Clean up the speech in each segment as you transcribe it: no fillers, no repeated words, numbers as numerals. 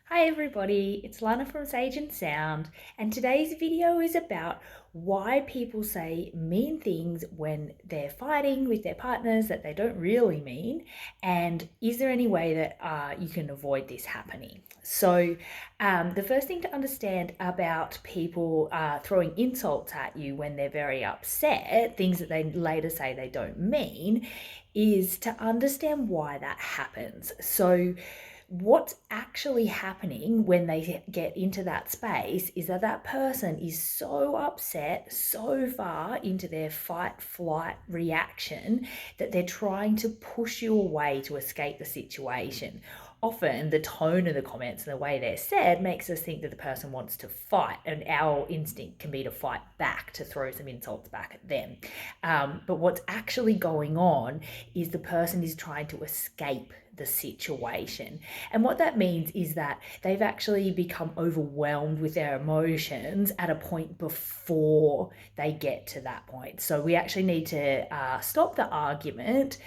Hi everybody, it's Lana from Sage and Sound, and today's video is about why people say mean things when they're fighting with their partners that they don't really mean, and is there any way that you can avoid this happening? The first thing to understand about people throwing insults at you when they're very upset, things that they later say they don't mean, is to understand why that happens. What's actually happening when they get into that space is that person is so upset, so far into their fight flight reaction that they're trying to push you away to escape the situation. Often the tone of the comments and the way they're said makes us think that the person wants to fight, and our instinct can be to fight back, to throw some insults back at them. But what's actually going on is the person is trying to escape the situation. And what that means is that they've actually become overwhelmed with their emotions at a point before they get to that point. So we actually need to stop the argument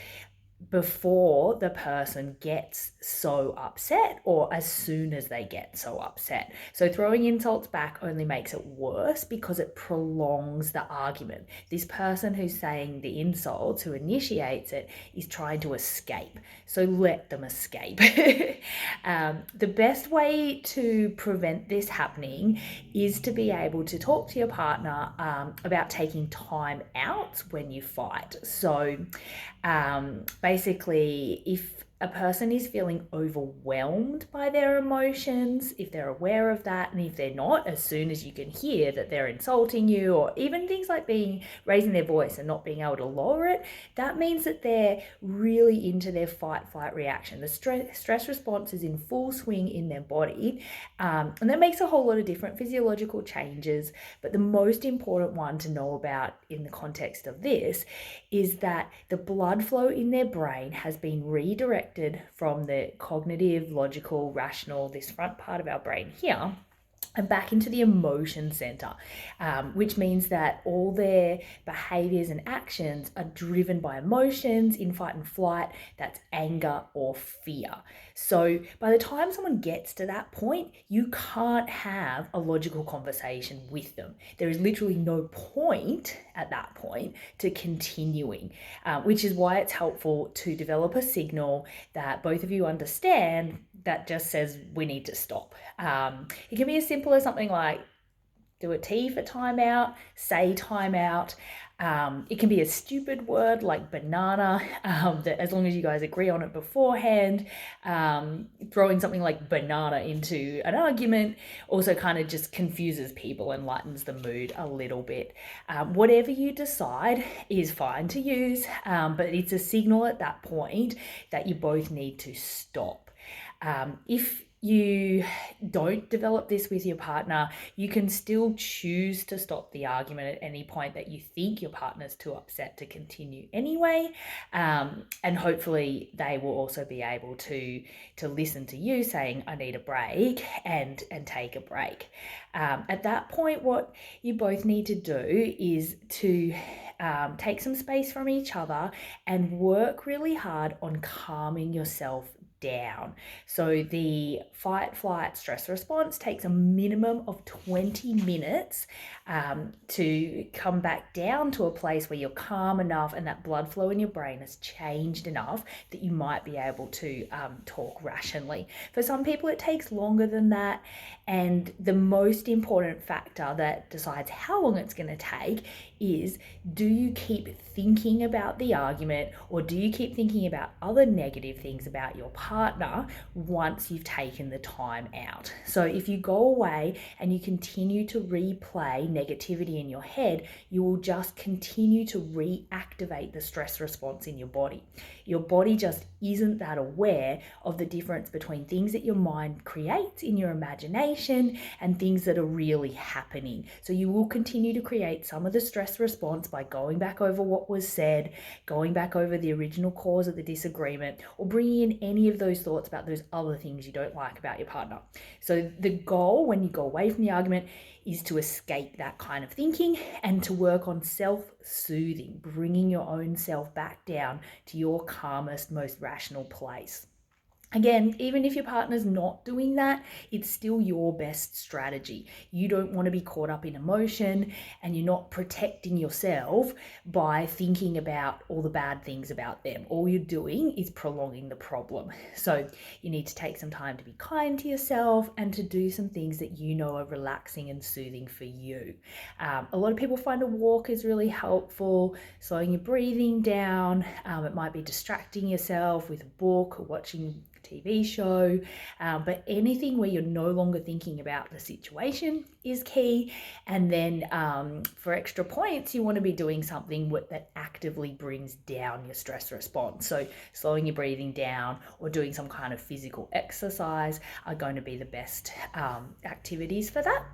before the person gets so upset, or as soon as they get so upset. So throwing insults back only makes it worse because it prolongs the argument. This person who's saying the insults, who initiates it, is trying to escape. So let them escape. The best way to prevent this happening is to be able to talk to your partner about taking time out when you fight. Basically, if a person is feeling overwhelmed by their emotions, if they're aware of that, and if they're not, as soon as you can hear that they're insulting you, or even things like raising their voice and not being able to lower it, that means that they're really into their fight flight reaction. The stress response is in full swing in their body, and that makes a whole lot of different physiological changes. But the most important one to know about in the context of this is that the blood flow in their brain has been redirected from the cognitive, logical, rational, this front part of our brain here, and back into the emotion center, which means that all their behaviors and actions are driven by emotions in fight and flight. That's anger or fear. So by the time someone gets to that point, you can't have a logical conversation with them. There is literally no point at that point to continuing, which is why it's helpful to develop a signal that both of you understand that just says we need to stop. It can be as simple as something like do a T for timeout, say timeout. It can be a stupid word like banana, that as long as you guys agree on it beforehand. Throwing something like banana into an argument also kind of just confuses people and lightens the mood a little bit. Whatever you decide is fine to use, but it's a signal at that point that you both need to stop. If you don't develop this with your partner, you can still choose to stop the argument at any point that you think your partner's too upset to continue anyway. And hopefully they will also be able to listen to you saying, I need a break, and take a break. At that point, what you both need to do is to take some space from each other and work really hard on calming yourself down. So the fight flight stress response takes a minimum of 20 minutes to come back down to a place where you're calm enough and that blood flow in your brain has changed enough that you might be able to talk rationally. For some people it takes longer than that, and the most important factor that decides how long it's going to take is, do you keep thinking about the argument, or do you keep thinking about other negative things about your partner once you've taken the time out? So if you go away and you continue to replay negativity in your head, you will just continue to reactivate the stress response in your body. Your body just isn't that aware of the difference between things that your mind creates in your imagination and things that are really happening. So you will continue to create some of the stress response by going back over what was said, going back over the original cause of the disagreement, or bringing in any of those thoughts about those other things you don't like about your partner. So the goal when you go away from the argument is to escape that kind of thinking and to work on self-soothing, bringing your own self back down to your calmest, most rational place. Again, even if your partner's not doing that, it's still your best strategy. You don't want to be caught up in emotion, and you're not protecting yourself by thinking about all the bad things about them. All you're doing is prolonging the problem. So you need to take some time to be kind to yourself and to do some things that you know are relaxing and soothing for you. A lot of people find a walk is really helpful, slowing your breathing down. It might be distracting yourself with a book or watching TV show, but anything where you're no longer thinking about the situation is key. And then for extra points, you want to be doing something that actively brings down your stress response. So slowing your breathing down or doing some kind of physical exercise are going to be the best activities for that.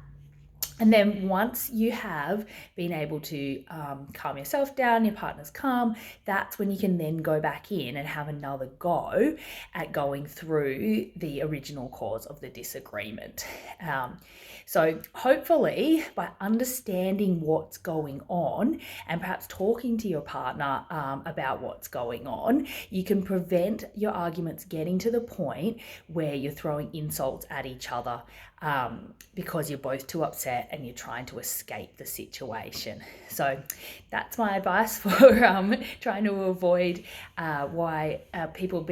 And then once you have been able to calm yourself down, your partner's calm, that's when you can then go back in and have another go at going through the original cause of the disagreement. So hopefully by understanding what's going on and perhaps talking to your partner about what's going on, you can prevent your arguments getting to the point where you're throwing insults at each other because you're both too upset and you're trying to escape the situation. So that's my advice for trying to avoid why people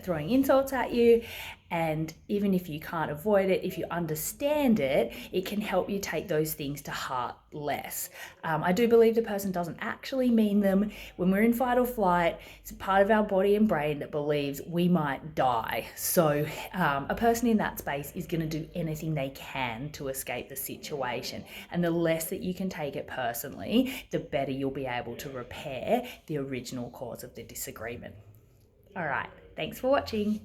throwing insults at you. And even if you can't avoid it, if you understand it, it can help you take those things to heart less. I do believe the person doesn't actually mean them. When we're in fight or flight, it's a part of our body and brain that believes we might die. So a person in that space is going to do anything they can to escape the situation. And the less that you can take it personally, the better you'll be able to repair the original cause of the disagreement. All right, thanks for watching.